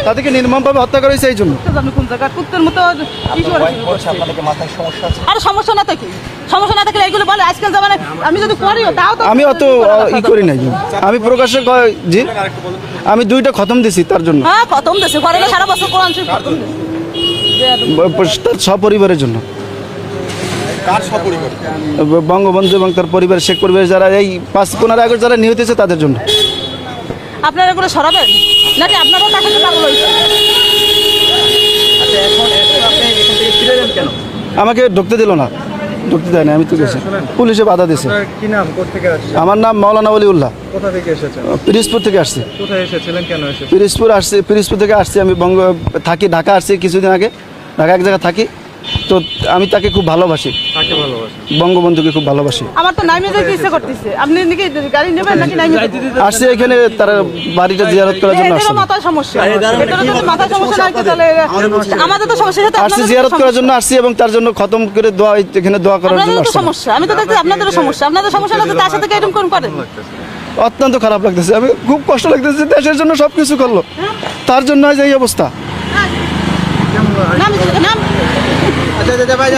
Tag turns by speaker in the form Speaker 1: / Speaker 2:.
Speaker 1: তাদেরকে নির্মমভাবে হত্যা করা হয়েছে এই জন্য।
Speaker 2: আর সমস্যা না থাকে, সমস্যা না থাকলে এইগুলো বলে আজকাল জামানায় আমি যদি করিও তাও তো
Speaker 1: আমি অত ই করি নাই, আমি প্রকাশ্যে জি আমি 2টা খতম দিছি তার জন্য।
Speaker 2: হ্যাঁ খতম দেশে করে সারা বছর কোরআন শরীফ খতম দেশে
Speaker 1: তার সপরিবারের জন্য, বঙ্গবন্ধু এবং তার পরিবার, শেখ পরিবার যারা এই 5-15 আগস্ট যারা নিহত হয়েছে তাদের জন্য।
Speaker 2: আপনারা এগুলো সরাবেন নাকি আপনারাও তাকে পাগল হয়েছে?
Speaker 1: আমাকে ঢুকতে দিল না, ঢুকতে দেয় না, আমি তো গেছি, পুলিশে বাধা দিয়েছে।
Speaker 3: কি নাম, কোথেকে আসছেন?
Speaker 1: আমার নাম মাওলানা ওলিউল্লাহ।
Speaker 3: কোথা থেকে এসেছেন?
Speaker 1: পিরিজপুর থেকে আসছি।
Speaker 3: কোথায় এসেছিলেন, কেন এসেছেন?
Speaker 1: পিরিজপুর থেকে আসছি আমি, থাকি ঢাকা, আসছি কিছুদিন আগে, ঢাকা এক জায়গায় থাকি। তো আমি তাকে খুব ভালোবাসি,
Speaker 3: কাকে ভালোবাসেন?
Speaker 1: বঙ্গবন্ধুকে খুব ভালোবাসি।
Speaker 2: আমার তো নাইমে যেতে ইচ্ছে করতেছে, আপনি নাকি গাড়ি নেবেন নাকি নাইমে যেতে?
Speaker 1: আসছি এখানে তার বাড়িটা জিয়ারত করার জন্য আসছি।
Speaker 2: এটারও মাথায় সমস্যা, এটারও যদি মাথায় সমস্যা না থাকে তাহলে আমাদের তো সমস্যা, সেটা
Speaker 1: আসছি জিয়ারত করার জন্য আসছি এবং তার জন্য খতম করে দোয়া, এখানে দোয়া করার জন্য
Speaker 2: আপনাদের তো
Speaker 1: আসছি।
Speaker 2: সমস্যা, আমি তো দেখছি আপনাদেরও সমস্যা, আপনাদের সমস্যা না তো তার সাথে এরকম কোন করেন?
Speaker 1: অত্যন্ত খারাপ লাগতেছে, আমি খুব কষ্ট লাগতেছে, দেশের জন্য সব কিছু করলো, তার জন্য আজ এই অবস্থা।
Speaker 2: নাম নাম
Speaker 3: আচ্ছা ভাই